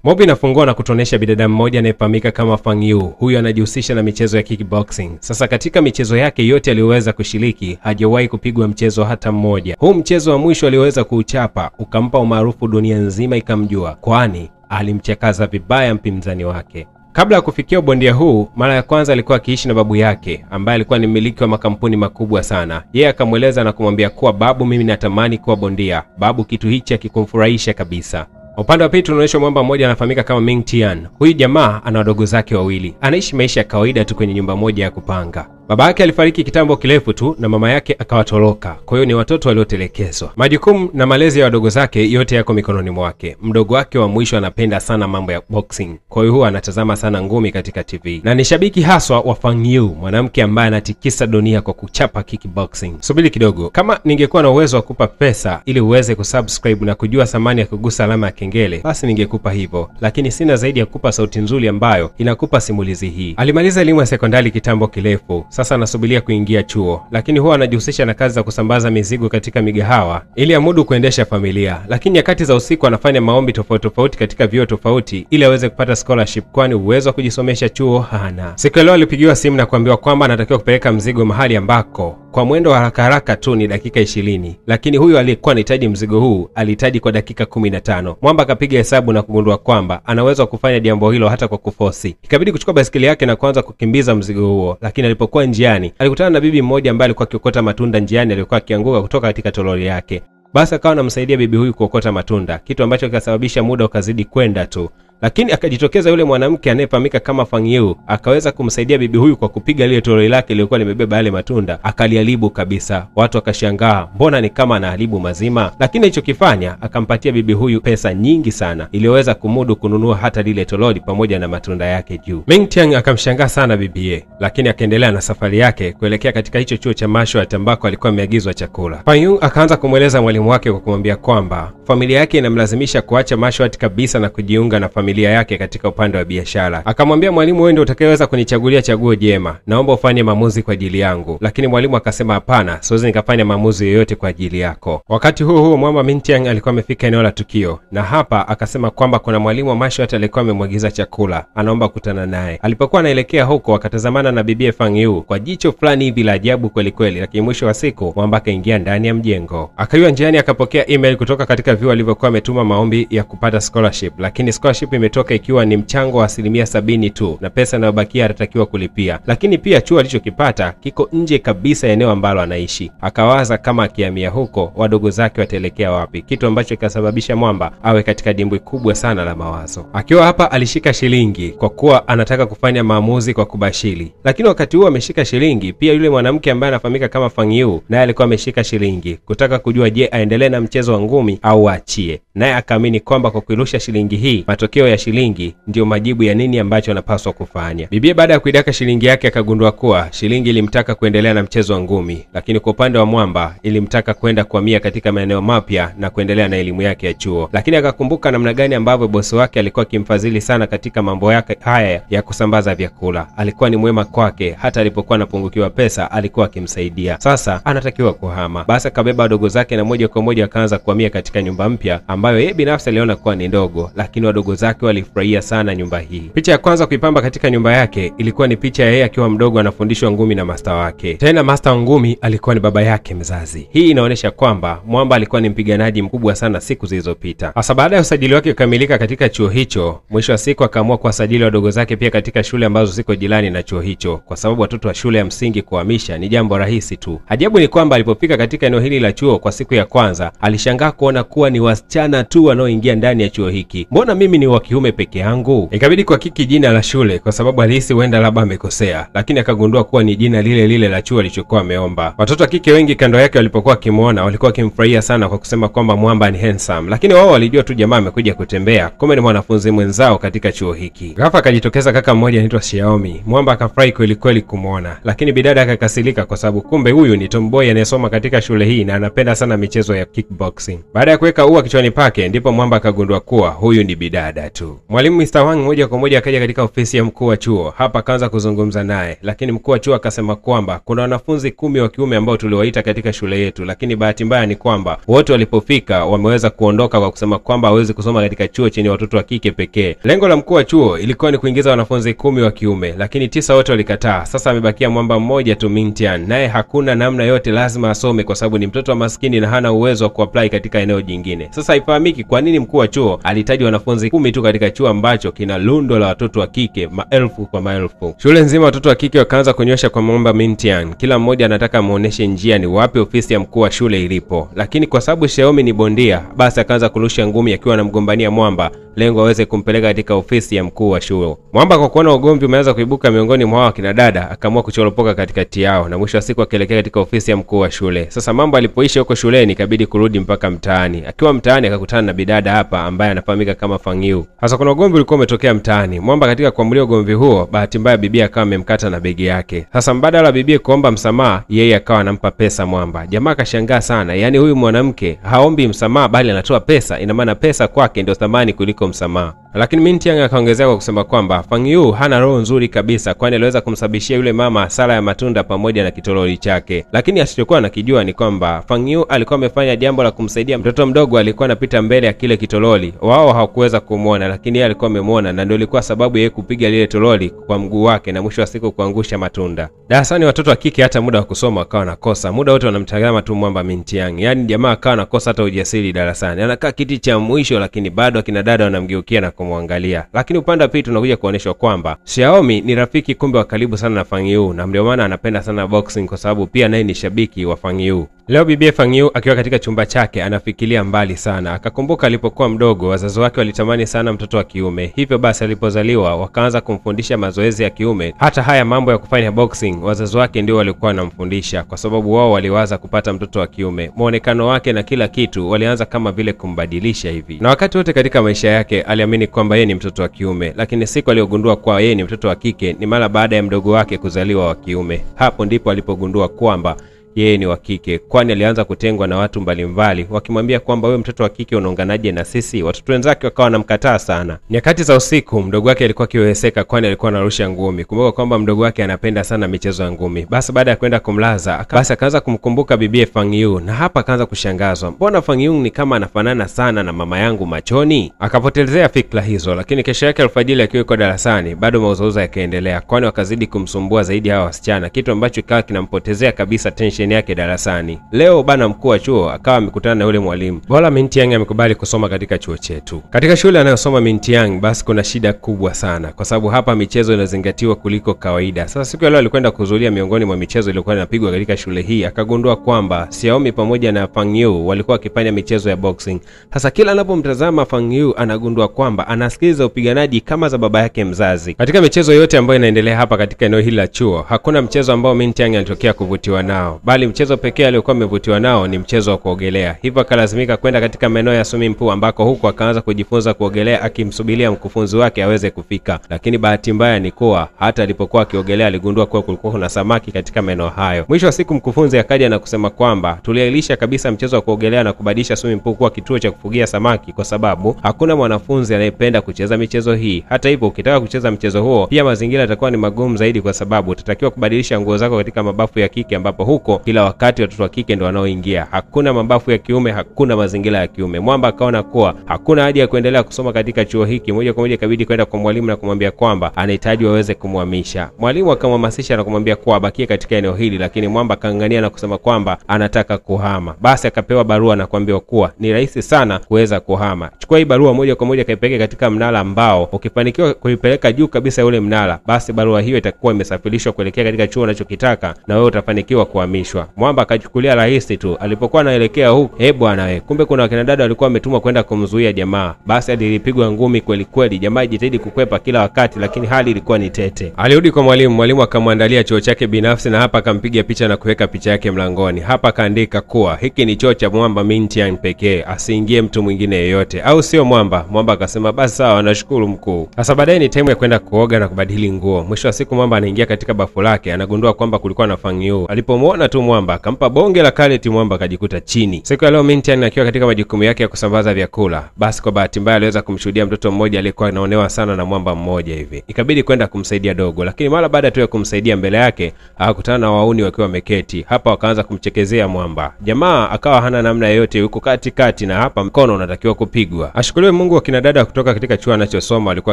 Movie inafungua na kutonesha bidada mmoja anayefahamika kama Fang Yu. Huyu anajihusisha na michezo ya kickboxing. Sasa katika michezo yake yote aliyoweza kushiriki, hajawahi kupigwa mchezo hata mmoja. Huu mchezo wa mwisho aliweza kuuchapa, ukampa umaarufu dunia nzima ikamjua, kwani alimchakaza vibaya mpinzani wake. Kabla ya kufikia ubondia huu, mara ya kwanza alikuwa akiishi na babu yake ambaye alikuwa ni mmiliki wa makampuni makubwa sana. Yeye akamweleza na kumwambia kuwa, babu, mimi natamani kuwa bondia. Babu kitu hichi hakikumfurahisha kabisa. Upande wa pili tunaonyeshwa mwamba mmoja anafahamika kama Ming Tian. Huyu jamaa ana wadogo zake wawili. Anaishi maisha ya kawaida tu kwenye nyumba moja ya kupanga. Baba yake alifariki kitambo kirefu tu na mama yake akawatoroka. Kwa hiyo ni watoto waliotelekezwa. Majukumu na malezi ya wadogo zake yote yako mikononi mwake. Mdogo wake wa mwisho anapenda sana mambo ya boxing. Kwa hiyo huwa anatazama sana ngumi katika TV. Na ni shabiki haswa wa Fang Yu, mwanamke ambaye anatikisa dunia kwa kuchapa kickboxing. Subiri kidogo. Kama ningekuwa na uwezo wa kukupa pesa ili uweze kusubscribe na kujua thamani ya kugusa alama ya kengele, basi ningekupa hivyo. Lakini sina zaidi ya kukupa sauti nzuri ambayo inakupa simulizi hii. Alimaliza elimu ya sekondari kitambo kirefu. Sasa anasubiria kuingia chuo, lakini huwa anajihusisha na kazi za kusambaza mizigo katika migahawa ili amudu kuendesha familia. Lakini nyakati za usiku anafanya maombi tofauti katika vyuo tofauti ili aweze kupata scholarship, kwani uwezo wa kujisomesha chuo hana. Siku leo alipigiwa simu na kuambiwa kwamba anatakiwa kupeleka mzigo mahali ambako kwa mwendo wa haraka tu ni dakika 20, lakini huyu aliyekuwa anahitaji mzigo huu alihitaji kwa dakika 15. Mwamba akapiga hesabu na kugundua kwamba anaweza kufanya jambo hilo hata kwa kufosi. Ikabidi kuchukua baiskeli yake na kuanza kukimbiza mzigo huo, lakini alipokuwa njiani alikutana na bibi mmoja ambaye alikuwa akiokota matunda njiani, alikuwa akianguka kutoka katika toroli yake. Basi akawa anamsaidia bibi huyu kuokota matunda, kitu ambacho kikasababisha muda ukazidi kwenda tu. Lakini akajitokeza yule mwanamke anayefahamika kama Fang Yu, akaweza kumsaidia bibi huyu kwa kupiga ile toroli lake lilikuwa limebeba yale matunda, akaliharibu kabisa. Watu wakashangaa, mbona ni kama anaharibu mazima? Lakini alichokifanya, akampatia bibi huyu pesa nyingi sana iliyoweza kumudu kununua hata lile toroli pamoja na matunda yake juu. Ming Tian akamshangaa sana bibiye, lakini akaendelea na safari yake kuelekea katika hicho chuo cha martial art ambako alikuwa ameagizwa chakula. Fang Yu akaanza kumweleza mwalimu wake kwa kumwambia kwamba familia yake inamlazimisha kuacha martial art kabisa na kujiunga na familia yake katika upande wa biashara. Akamwambia mwalimu, wewe ndio utakayeweza kunichagulia chaguo jema, naomba ufanye maamuzi kwa ajili yangu. Lakini mwalimu akasema, hapana, siwezi nikafanya maamuzi yoyote kwa ajili yako. Wakati huo mwamba Ming Tian alikuwa amefika eneo la tukio, na hapa akasema kwamba kuna mwalimu wa martial art alikuwa amemwagiza chakula, anaomba kukutana naye. Alipokuwa anaelekea huko, akatazamana na bibi Fang Yu kwa jicho fulani hivi la ajabu kweli kweli, lakini mwisho wa siku mwamba akaingia ndani ya mjengo. Akiwa njiani akapokea email kutoka katika vyuo alivyokuwa ametuma maombi ya kupata scholarship, lakini scholarship imetoka ikiwa ni mchango wa 70% tu na pesa inayobakia atatakiwa kulipia. Lakini pia chuo alichokipata kiko nje kabisa ya eneo ambalo anaishi. Akawaza kama akihamia huko wadogo zake wataelekea wapi, kitu ambacho kikasababisha mwamba awe katika dimbwi kubwa sana la mawazo. Akiwa hapa alishika shilingi kwa kuwa anataka kufanya maamuzi kwa kubashiri. Lakini wakati huo ameshika shilingi, pia yule mwanamke ambaye anafahamika kama Fang Yu naye alikuwa ameshika shilingi kutaka kujua je, aendelee na mchezo wa ngumi au aachie. Naye akaamini kwamba kwa kuirusha shilingi hii, matokeo ya shilingi ndio majibu ya nini ambacho anapaswa kufanya. Bibi baada ya kuidaka shilingi yake akagundua kuwa shilingi ilimtaka kuendelea na mchezo wa ngumi, lakini kwa upande wa mwamba ilimtaka kwenda kuhamia katika maeneo mapya na kuendelea na elimu yake ya chuo. Lakini akakumbuka namna gani ambavyo bosi wake alikuwa akimfadhili sana katika mambo yake haya ya kusambaza vyakula. Alikuwa ni mwema kwake, hata alipokuwa anapungukiwa pesa alikuwa akimsaidia. Sasa anatakiwa kuhama. Basi akabeba wadogo zake na moja kwa moja akaanza kuhamia katika nyumba mpya ambayo yeye binafsi aliona kuwa ni ndogo, lakini wadogo zake walifurahia sana nyumba hii. Picha ya kwanza kuipamba katika nyumba yake ilikuwa ni picha ya yeye akiwa mdogo anafundishwa ngumi na master wake. Tena master wa ngumi alikuwa ni baba yake mzazi. Hii inaonyesha kwamba mwamba alikuwa ni mpiganaji mkubwa sana siku zilizopita. Hasa baada ya usajili wake kukamilika katika chuo hicho, mwisho wa siku akaamua kuwasajili wadogo zake pia katika shule ambazo ziko jirani na chuo hicho, kwa sababu watoto wa shule ya msingi kuhamisha ni jambo rahisi tu. Ajabu ni kwamba alipofika katika eneo hili la chuo kwa siku ya kwanza, alishangaa kuona kuwa ni wasichana tu wanaoingia ndani ya chuo hiki. Mbona mimi ni wa kiume peke yangu? Ikabidi kwa kiki jina la shule kwa sababu alihisi huenda labda amekosea, lakini akagundua kuwa ni jina lile lile la chuo alichokuwa ameomba. Watoto wa kike wengi kando yake walipokuwa kimuona walikuwa kimfurahia sana kwa kusema kwamba mwamba ni handsome, lakini wao walijua tu jamaa amekuja kutembea, kumbe ni mwanafunzi mwenzao katika chuo hiki. Ghafla akajitokeza kaka mmoja anaitwa Xiaomi. Mwamba akafurahi kweli kweli kumuona, lakini bidada akakasirika kwa sababu kumbe huyu ni tomboy anayesoma katika shule hii na anapenda sana michezo ya kickboxing. Baada ya kuweka ua kichwani pake, ndipo mwamba akagundua kuwa huyu ni bidada tu. tu. Mwalimu Mr. Wang moja kwa moja akaja katika ofisi ya mkuu wa chuo. Hapa akaanza kuzungumza naye, lakini mkuu wa chuo akasema kwamba kuna wanafunzi 10 wa kiume ambao tuliwaita katika shule yetu, lakini bahati mbaya ni kwamba wote walipofika wameweza kuondoka kwa kusema kwamba hawezi kusoma katika chuo chenye watoto wa kike pekee. Lengo la mkuu wa chuo ilikuwa ni kuingiza wanafunzi 10 wa kiume, lakini 9 wote walikataa. Sasa amebakia mwamba mmoja tu, Ming Tian, naye hakuna namna yote, lazima asome kwa sababu ni mtoto wa maskini na hana uwezo wa kuapply katika eneo jingine. Sasa haifahamiki kwa nini mkuu wa chuo alihitaji wanafunzi 10 tu katika chuo ambacho kina lundo la watoto wa kike maelfu kwa maelfu. Shule nzima watoto wa kike wakaanza kunyosha kwa mwamba Ming Tian. Kila mmoja anataka muoneshe njia ni wapi ofisi ya mkuu wa shule ilipo, lakini kwa sababu Xiaomi ni bondia, basi akaanza kurusha ngumi akiwa anamgombania mwamba lengo aweze kumpeleka katika ofisi ya mkuu wa shule. Mwamba kwa kuona ugomvi umeanza kuibuka miongoni mwa hao kina dada, akaamua kuchoropoka katikati yao na mwisho wa siku akaelekea katika ofisi ya mkuu wa shule. Sasa mambo alipoisha huko shuleni ikabidi kurudi mpaka mtaani. Akiwa mtaani akakutana na bidada hapa ambaye anafahamika kama Fang Yu. Sasa kuna ugomvi ulikuwa umetokea mtaani. Mwamba katika kuamulia ugomvi huo, bahati mbaya bibi akawa amemkata na begi yake. Sasa mbadala bibi kuomba msamaha, yeye akawa anampa pesa Mwamba. Jamaa akashangaa sana, yani huyu mwanamke haombi msamaha bali anatoa pesa, ina maana pesa kwake ndio thamani kuliko msamaha. Lakini Ming Tian akaongezea kwa kusema kwamba Fang Yu hana roho nzuri kabisa, kwani aliweza kumsababishia yule mama hasara ya matunda pamoja na kitololi chake. Lakini asichokuwa anakijua ni kwamba Fang Yu alikuwa amefanya jambo la kumsaidia mtoto mdogo alikuwa anapita mbele ya kile kitololi. Wao hawakuweza kumuona, lakini yeye alikuwa amemuona na ndio ilikuwa sababu yeye kupiga lile tololi kwa mguu wake na mwisho wa siku kuangusha matunda. Darasani watoto wa kike hata muda wa kusoma akawa nakosa. Muda wote wanamtazama tu mwamba Ming Tian. Yaani jamaa akawa nakosa hata ujasiri darasani. Anakaa kiti cha mwisho lakini bado akina dada wanamgeukia na kumwangalia. Lakini upande wa pili tunakuja kuonyeshwa kwamba Xiaomi ni rafiki kumbe wa karibu sana na Fang Yu, na ndio maana anapenda sana boxing kwa sababu pia naye ni shabiki wa Fang Yu. Leo bibi Fang Yu akiwa katika chumba chake anafikiria mbali sana. Akakumbuka alipokuwa mdogo wazazi wake walitamani sana mtoto wa kiume. Hivyo basi alipozaliwa wakaanza kumfundisha mazoezi ya kiume. Hata haya mambo ya kufanya boxing wazazi wake ndio walikuwa wanamfundisha kwa sababu wao waliwaza kupata mtoto wa kiume. Muonekano wake na kila kitu walianza kama vile kumbadilisha hivi. Na wakati wote katika maisha yake aliamini kwamba yeye ni mtoto wa kiume, lakini siku aliyogundua kwa yeye ni mtoto wa kike ni mara baada ya mdogo wake kuzaliwa wa kiume. Hapo ndipo alipogundua kwamba yeye ni wa kike, kwani alianza kutengwa na watu mbalimbali wakimwambia kwamba wewe mtoto wa kike unaunganaje na sisi. Watoto wenzake wakawa wanamkataa sana. Nyakati za usiku mdogo wake alikuwa kiweseka kwani alikuwa anarusha ngumi. Kumbuka kwamba mdogo wake anapenda sana michezo ya ngumi. Basi baada ya kwenda kumlaza akaanza kumkumbuka bibi Fang Yu, na hapa akaanza kushangazwa, mbona Fang Yu ni kama anafanana sana na mama yangu machoni? Akapotelezea fikra hizo, lakini kesho yake alfajiri akiwa yuko darasani bado mauzauza yakaendelea, kwani wakazidi kumsumbua zaidi hawa wasichana, kitu ambacho kikawa kinampotezea kabisa tension yake darasani. Leo bana mkuu wa chuo akawa amekutana na yule mwalimu. Bora Ming Tian amekubali kusoma katika chuo chetu. Katika shule anayosoma Ming Tian basi kuna shida kubwa sana kwa sababu hapa michezo inazingatiwa kuliko kawaida. Sasa siku ya leo alikwenda kuhudhuria miongoni mwa michezo iliyokuwa inapigwa katika shule hii, akagundua kwamba Xiaomi pamoja na Fang Yu walikuwa wakifanya michezo ya boxing. Sasa kila anapomtazama Fang Yu anagundua kwamba anasikiliza upiganaji kama za baba yake mzazi. Katika michezo yote ambayo inaendelea hapa katika eneo hili la chuo, hakuna mchezo ambao Ming Tian alitokea kuvutiwa nao, bali mchezo pekee aliokuwa amevutiwa nao ni mchezo wa kuogelea. Hivyo akalazimika kwenda katika maeneo ya swimming pool ambako huko akaanza kujifunza kuogelea akimsubiria mkufunzi wake aweze kufika. Lakini bahati mbaya ni kuwa hata alipokuwa akiogelea aligundua kuwa kulikuwa kuna samaki katika maeneo hayo. Mwisho wa siku mkufunzi akaja na kusema kwamba tuliahirisha kabisa mchezo wa kuogelea na kubadilisha swimming pool kuwa kituo cha kufugia samaki kwa sababu hakuna mwanafunzi anayependa kucheza michezo hii. Hata hivyo ukitaka kucheza mchezo huo pia mazingira yatakuwa ni magumu zaidi kwa sababu utatakiwa kubadilisha nguo zako katika mabafu ya kike ambapo huko kila wakati watoto wa kike ndio wanaoingia. Hakuna mabafu ya kiume, hakuna mazingira ya kiume. Mwamba akaona kuwa hakuna haja ya kuendelea kusoma katika chuo hiki. Moja kwa moja ikabidi kwenda kwa mwalimu na kumwambia kwamba anahitaji waweze kumhamisha. Mwalimu akamhamasisha na kumwambia kuwa abakie katika eneo hili, lakini Mwamba akangania na kusema kwamba anataka kuhama. Basi akapewa barua na kuambiwa kuwa ni rahisi sana kuweza kuhama. Chukua hii barua moja kwa moja kaipeleke katika mnara ambao ukifanikiwa kuipeleka juu kabisa yule mnara, basi barua hiyo itakuwa imesafirishwa kuelekea katika chuo unachokitaka na wewe utafanikiwa kuhamishwa. Mwamba akachukulia rahisi tu. Alipokuwa anaelekea huko, bwana wewe, kumbe kuna wakina dada walikuwa wametumwa kwenda kumzuia jamaa. Basi alipigwa ngumi kweli kweli. Jamaa jitahidi kukwepa kila wakati, lakini hali ilikuwa ni tete. Alirudi kwa mwalimu. Mwalimu akamwandalia choo chake binafsi na hapa akampiga picha na kuweka picha yake mlangoni. Hapa kaandika kuwa hiki ni choo cha Mwamba Ming Tian pekee, asiingie mtu mwingine yeyote, au sio Mwamba? Mwamba akasema basi sawa, nashukuru mkuu. Sasa baadaye ni time ya kwenda kuoga na kubadili nguo. Mwisho wa siku Mwamba anaingia katika bafu lake, anagundua kwamba kulikuwa na Fang Yu. Alipomuona tu tu mwamba, akampa bonge la kareti, mwamba akajikuta chini. Siku ya leo Mintian akiwa katika majukumu yake ya kusambaza vyakula, basi kwa bahati mbaya aliweza kumshuhudia mtoto mmoja aliyekuwa anaonewa sana na mwamba mmoja hivi. Ikabidi kwenda kumsaidia dogo, lakini mara baada tu ya kumsaidia mbele yake akakutana na wauni wakiwa wameketi. Hapa wakaanza kumchekezea mwamba. Jamaa akawa hana namna yoyote, yuko katikati na hapa mkono unatakiwa kupigwa. Ashukuriwe Mungu wa kina dada kutoka katika chuo anachosoma walikuwa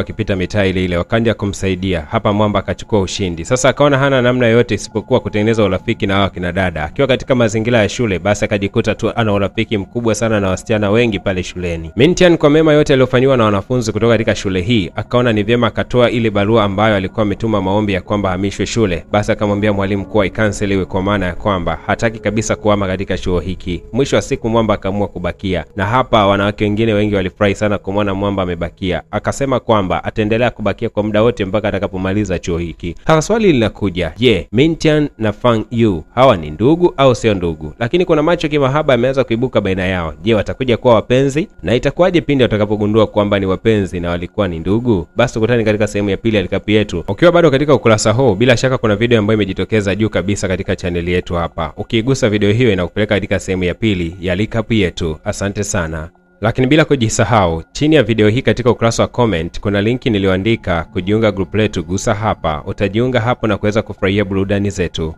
akipita mitaa ile wakaanza kumsaidia. Hapa mwamba akachukua ushindi. Sasa akaona hana namna yoyote isipokuwa kutengeneza urafiki na hao kina dada. Akiwa katika mazingira ya shule, basi akajikuta tu ana urafiki mkubwa sana na wasichana wengi pale shuleni. Mintian kwa mema yote aliyofanywa na wanafunzi kutoka katika shule hii, akaona ni vyema akatoa ile barua ambayo alikuwa ametuma maombi ya kwamba hamishwe shule. Basi akamwambia mwalimu kuwa ikanseliwe, kwa maana ya kwamba hataki kabisa kuhama katika chuo hiki. Mwisho wa siku mwamba akaamua kubakia. Na hapa wanawake wengine wengi walifurahi sana kumwona mwamba amebakia. Akasema kwamba ataendelea kubakia kwa muda wote mpaka atakapomaliza chuo hiki. Sasa swali linakuja, je, Mintian na Fang Yu hawa ni ndugu au sio ndugu? Lakini kuna macho kimahaba yameanza kuibuka baina yao. Je, watakuja kuwa wapenzi? Na itakuwaje pindi watakapogundua kwamba ni wapenzi na walikuwa ni ndugu? Basi tukutane katika sehemu ya pili ya likapu yetu. Ukiwa bado katika ukurasa huu, bila shaka kuna video ambayo imejitokeza juu kabisa katika chaneli yetu hapa. Ukiigusa video hiyo inakupeleka katika sehemu ya pili ya likapu yetu. Asante sana. Lakini bila kujisahau, chini ya video hii katika ukurasa wa comment kuna linki niliyoandika kujiunga group letu. Gusa hapa, utajiunga hapo na kuweza kufurahia burudani zetu.